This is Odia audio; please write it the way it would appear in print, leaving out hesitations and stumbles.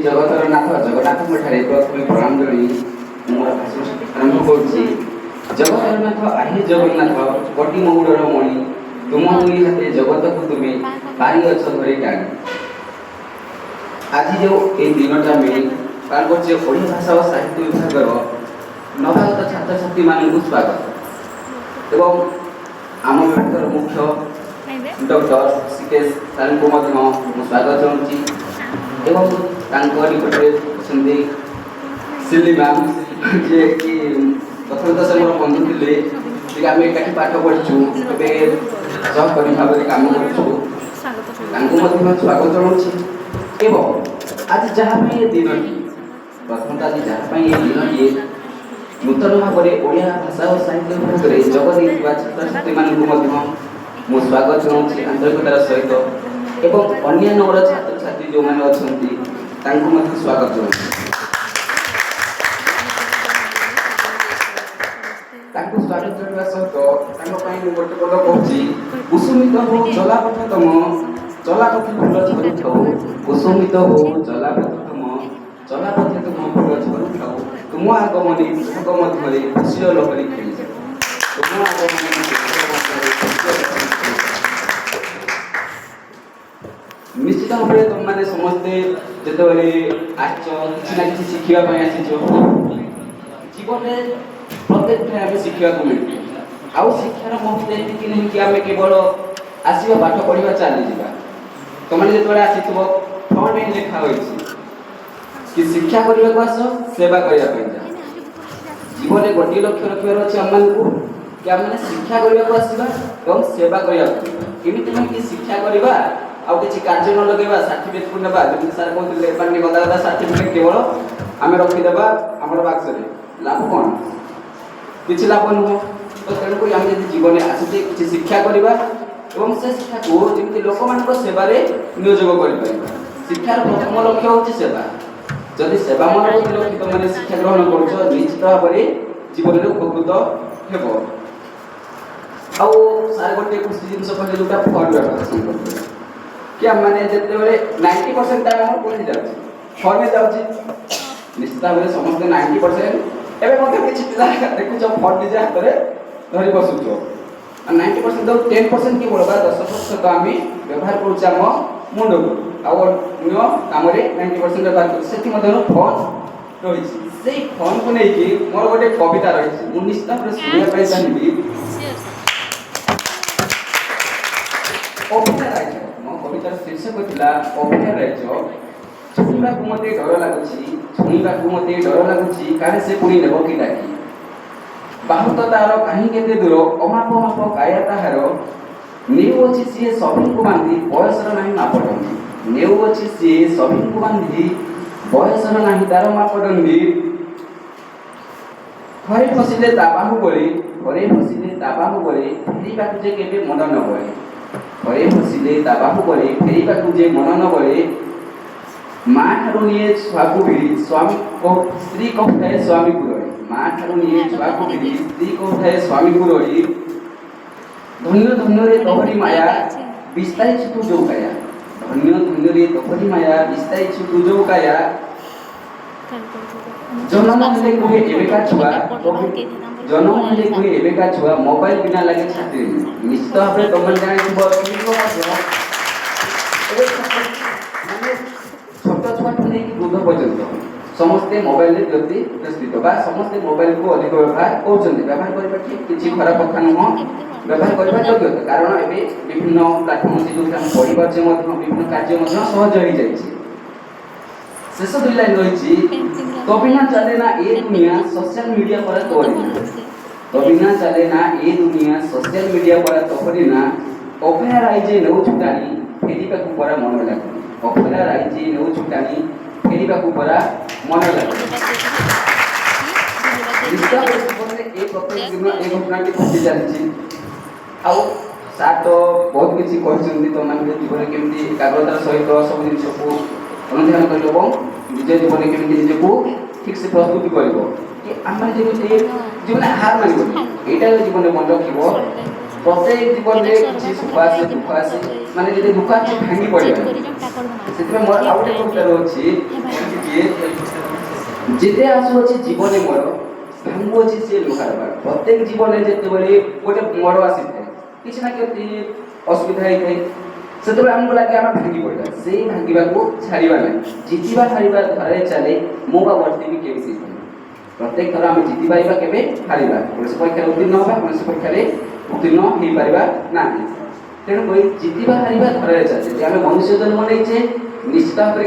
ଜଗତର ନାଥ ଜଗନ୍ନାଥଙ୍କ ଠାରେ ପ୍ରଥମେ ପ୍ରଣାମ ଜଣାଇ ମୋର ଭାଷଣ ଆରମ୍ଭ କରୁଛି। ଜଗତର ନାଥ ଆହେ ଜଗନ୍ନାଥ କୋଟି ମଉଡ଼ର ମଣି, ତୁମ ଦୁଇ ହାତେ ଜଗତକୁ ତୁମେ ପାରିଅଛ ଧରି ଟାଣି। ଆଜି ଯେଉଁ এই দিনটা আমি পালন করছি ଓଡ଼ିଆ ଭାଷା ଓ ସାହିତ୍ୟ ବିଭାଗର ନବାଗତ ଛାତ୍ରଛାତ୍ରୀମାନଙ୍କୁ ସ୍ୱାଗତ ଏବଂ ଆମ ବିଭାଗର ମୁଖ୍ୟ ଡକ୍ଟର ସିକେଶ ସାରଙ୍କୁ ମଧ୍ୟ ମୁଁ ସ୍ୱାଗତ ଜଣାଉଛି ଏବଂ ତାଙ୍କ ନିକଟରେ ଅଛନ୍ତି ସିଲି ମ୍ୟାମ୍, ଯିଏକି ପ୍ରଥମେ ତ ସେ ମୋର ବନ୍ଧୁ ଥିଲେ, ଟିକେ ଆମେ ଏକାଠି ପାଠ ପଢ଼ିଛୁ, ଏବେ ସହକର୍ମୀ ଭାବରେ କାମ କରୁଛୁ, ତାଙ୍କୁ ମଧ୍ୟ ସ୍ୱାଗତ ଜଣାଉଛି। ଏବଂ ଆଜି ଯାହା ପାଇଁ ଏ ଦିନଟି ପ୍ରଥମତଃ ଆଜି ଯାହା ପାଇଁ ଏ ଦିନଟି ନୂତନ ଭାବରେ ଓଡ଼ିଆ ଭାଷା ଓ ସାହିତ୍ୟ ବିଭାଗରେ ଯୋଗ ଦେଇଥିବା ଛାତ୍ରଛାତ୍ରୀମାନଙ୍କୁ ମଧ୍ୟ ମୁଁ ସ୍ୱାଗତ ଜଣାଉଛି ଆନ୍ତରିକତାର ସହିତ ଏବଂ ଅନ୍ୟାନ୍ୟ ବଡ଼ ଛାତ୍ରଛାତ୍ରୀ ଯେଉଁମାନେ ଅଛନ୍ତି ତାଙ୍କୁ ମଧ୍ୟ ସ୍ୱାଗତ ଜଣାଉଛି। ତାଙ୍କୁ ସ୍ୱାଗତ ଜଣାଇବା ସହିତ ତାଙ୍କ ପାଇଁ ମୁଁ ଗୋଟେ ପଦ କହୁଛି, କୁସୁମିତ ହଉ ଜଲାପଥ ତମ ଜଲାପଥ ଫୁଲ ଝରୁଥାଉ, କୁସୁମିତ ହଉ ଜଲାପଥ ତମ ଜଲାପଥ ତୁମ ଫୁଲ ଝରୁଥାଉ, ତୁମ ଆଗମନୀ ବିଭାଗ ମଧ୍ୟରେ ଖୁସିର ଲହରୀ ଖେଳିଯାଉ, ତୁମ ଆଗମନୀ ବିଭାଗ ମଧ୍ୟରେ ଖୁସିର ଲହରୀ ଖେଳିଯାଉ। ନିଶ୍ଚିତ ଭାବରେ ତୁମମାନେ ସମସ୍ତେ ଯେତେବେଳେ ଆସିଛ କିଛି ନା କିଛି ଶିଖିବା ପାଇଁ ଆସିଛ। ଜୀବନରେ ପ୍ରତ୍ୟେକରେ ଆମେ ଶିଖିବାକୁ ମିଳିବ, ଆଉ ଶିକ୍ଷାର ମହତ୍ତ୍ୱ ଏତିକି ନୁହେଁ କି ଆମେ କେବଳ ଆସିବା ପାଠ ପଢ଼ିବା ଚାଲିଯିବା। ତୁମମାନେ ଯେତେବେଳେ ଆସିଥିବ ଫର୍ମରେ ଲେଖା ହୋଇଛି କି ଶିକ୍ଷା କରିବାକୁ ଆସ, ସେବା କରିବା ପାଇଁ ଯାଅ। ଜୀବନରେ ଗୋଟିଏ ଲକ୍ଷ୍ୟ ରଖିବାର ଅଛି ଆମମାନଙ୍କୁ କି ଆମମାନେ ଶିକ୍ଷା କରିବାକୁ ଆସିବା ଏବଂ ସେବା କରିବାକୁ। ଏମିତି ନୁହେଁ କି ଶିକ୍ଷା କରିବା ଆଉ କିଛି କାର୍ଯ୍ୟ ନ ଲଗେଇବା, ସାର୍ଟିଫିକେଟ୍କୁ ନେବା, ଯେମିତି ସାର୍ କହୁଥିଲେ ମାନେ ଗଦା ଗଦା ସାର୍ଟିଫିକେଟ୍ କେବଳ ଆମେ ରଖିଦେବା ଆମର ବାକ୍ସରେ, ଲାଭ କ'ଣ? କିଛି ଲାଭ ନୁହଁ। ତ ତେଣୁକରି ଆମେ ଯଦି ଜୀବନରେ ଆସିଛେ କିଛି ଶିକ୍ଷା କରିବା ଏବଂ ସେ ଶିକ୍ଷାକୁ ଯେମିତି ଲୋକମାନଙ୍କ ସେବାରେ ନିୟୋଜନ କରିପାରିବା। ଶିକ୍ଷାର ପ୍ରଥମ ଲକ୍ଷ୍ୟ ହେଉଛି ସେବା। ଯଦି ସେବା ମନୋବୃତ୍ତି ରଖି ତୁମମାନେ ଶିକ୍ଷା ଗ୍ରହଣ କରୁଛ, ନିଶ୍ଚିତ ଭାବରେ ଜୀବନରେ ଉପକୃତ ହେବ। ଆଉ ସାର୍ ଗୋଟିଏ ଖୁସି ଜିନିଷ କହିଲେ ଯେଉଁଟା ଫୋନ୍ ବ୍ୟବହାର କରିଥିଲେ କି ଆମମାନେ ଯେତେବେଳେ 90% ଟାଇମ୍ ଆମର କୋଉଠି ଯାଉଛି, ଫୋନ୍ରେ ଯାଉଛି। ନିଶ୍ଚିତ ଭାବରେ ସମସ୍ତେ 90%, ଏବେ ମଧ୍ୟ କିଛି ପିଲା ଦେଖୁଛ ଫୋନ୍ ନିଜେ ହାତରେ ଧରି ବସୁଛ, ଆଉ 90% 10% କି ବଳବା 10% ଆମେ ବ୍ୟବହାର କରୁଛେ ଆମ ମୁଣ୍ଡକୁ, ଆଉ ଅନ୍ୟ କାମରେ 90% ବ୍ୟବହାର କରୁଛେ। ସେଥିମଧ୍ୟରୁ ଫୋନ୍ ରହିଛି। ସେଇ ଫୋନ୍କୁ ନେଇକି ମୋର ଗୋଟେ କବିତା ରହିଛି, ମୁଁ ନିଶ୍ଚିତ ଭାବରେ ଶୁଣିବା ପାଇଁ ଚାହିଁବି। ଅଭିନୟ ରାଜ୍ୟ, ମୋ କବିତାର ଶୀର୍ଷକ ଥିଲା ଅଭିନୟ ରାଜ୍ୟ। ଛୁଇଁବାକୁ ମୋତେ ଡର ଲାଗୁଛି, ଛୁଇଁବାକୁ ମୋତେ ଡର ଲାଗୁଛି, କାଳେ ସେ ପୁଣି ନେବ କି ଡାକି। ବାହୁତ ତାର କାହିଁ କେତେ ଦୂର, ଅମାପ ମାପ କାୟା ତାହାର, ନେଉଅଛି ସିଏ ସଭିଙ୍କୁ ବାନ୍ଧି, ବୟସର ନାହିଁ ମାପଦଣ୍ଡି। ନେଉଅଛି ସିଏ ସଭିଙ୍କୁ ବାନ୍ଧି, ବୟସର ନାହିଁ ତାର ମାପଦଣ୍ଡି। ଘରେ ଫସିଲେ ତା ବାହୁବଳେ, ଘରେ ଫସିଲେ ତା ବାହୁବଳେ, ଫେରିବାକୁ ଯେ କେବେ ମନ ନ ବଳେ। ଘରେ ଫସିଲେ ତା ବାହୁବଳେ, ଫେରିବାକୁ ଯେ ମନ ନ ବଳେ। ମା ଠାରୁ ନିଏ ଛୁଆକୁ ଭିଡ଼ି, ସ୍ତ୍ରୀ କହୁଥାଏ ସ୍ୱାମୀକୁ ରଡ଼ି। ମା ଠାରୁ ନିଏ ଛୁଆକୁ ଭିଡ଼ି, ସ୍ତ୍ରୀ କହୁଥାଏ ସ୍ୱାମୀକୁ ରଡ଼ି। ଧନ୍ୟ ଧନ୍ୟରେ ତୋହରି ମାୟା, ବିସ୍ତାରିଛୁ ତୁ ଯୋଉ କାୟା। ଧନ୍ୟ ଧନ୍ୟରେ ତୋହରି ମାୟା, ବିସ୍ତାରିଛୁ ତୁ ଯୋଉ କାୟା। ଜନମ ହେଲେ କୁହେ ଏବେକା ଛୁଆ, ଜନମ ହେଲେ କୁହେ ଏବେକା ଛୁଆ, ମୋବାଇଲ ବିନା ଲାଗେ ଛାତିରେ। ନିଶ୍ଚିତ ଭାବରେ ତମେ ଜାଣିଥିବ ଛୋଟ ଛୁଆଠୁ ନେଇକି ବୃଦ୍ଧ ପର୍ଯ୍ୟନ୍ତ ସମସ୍ତେ ମୋବାଇଲରେ ବ୍ୟସ୍ତ ବା ସମସ୍ତେ ମୋବାଇଲକୁ ଅଧିକ ବ୍ୟବହାର କରୁଛନ୍ତି। ବ୍ୟବହାର କରିବା ଠିକ୍, କିଛି ଖରାପ କଥା ନୁହଁ, ବ୍ୟବହାର କରିବା ଯୋଗ୍ୟ। କାରଣ ଏବେ ବିଭିନ୍ନ ପ୍ଲାଟଫର୍ମ ଅଛି ଯେଉଁଠି ଆମେ ପଢ଼ିପାରୁଛେ, ମଧ୍ୟ ବିଭିନ୍ନ କାର୍ଯ୍ୟ ମଧ୍ୟ ସହଜ ହୋଇଯାଇଛି। ଶେଷ ଦୁଇ ଲାଇନ୍ ରହିଛି, तो बिना चले ना ये दुनिया, सोशल मीडिया पर तोड़ना। तो बिना चले ना ये दुनिया, सोशल मीडिया पर तोड़ना। ओपेरा राइजे नौ छुटानी, फेरिबा को परा मन लागो। ओपेरा राइजे नौ छुटानी, फेरिबा को परा मन लागो। निश्चित जीवन में एक प्रत्येक दिन एक घटना की घटी जाती। आउ साथ तो बहुत किसी कहते तो मान जीवन केमती एकाग्रतार सहित सब जिन को अनुध्यान कर निज जीवन केमती निजको ठीक से प्रस्तुति कर आम जीवन हार मान यहाँ जीवन मन रख प्रत्येक जीवन में किसी सुख आसे दुख आसे माने दुख आसे भांगी पड़े से मोर आउ गोटे कविता अच्छी ଯେ ଯେତେ ଆସୁଅଛି ଜୀବନେ ମୋର ଭାଙ୍ଗୁଅଛି ସେ ଲୁହାର ବାଡ଼। ପ୍ରତ୍ୟେକ ଜୀବନରେ ଯେତେବେଳେ ଗୋଟେ ମୋଡ଼ ଆସିଥାଏ, କିଛି ନା କିଛି ଅସୁବିଧା ହେଇଥାଏ, ସେତେବେଳେ ଆମକୁ ଲାଗେ ଆମେ ଭାଙ୍ଗି ପଡ଼ିବା। ସେଇ ଭାଙ୍ଗିବାକୁ ଛାଡ଼ିବା ନାହିଁ। ଜିତିବା ହାରିବା ଧରାରେ ଚାଲେ, ମୁଁ ବା ବର୍ତ୍ତିବି କେବେ ସେଇ ଧରି। ପ୍ରତ୍ୟେକ ଥର ଆମେ ଜିତିପାରିବା, କେବେ ହାରିବା। କୌଣସି ପରୀକ୍ଷାରେ ଉତ୍ତୀର୍ଣ୍ଣ ହେବା, କୌଣସି ପରୀକ୍ଷାରେ ଉତ୍ତୀର୍ଣ୍ଣ ହେଇପାରିବା ନାହିଁ। ତେଣୁକରି ଜିତିବା ହାରିବା ଧରାରେ ଚାଲେ। ଯେ ଆମେ ମନୁଷ୍ୟ ଜନ୍ମ ନେଇଛେ, ନିଶ୍ଚିତ ଭାବରେ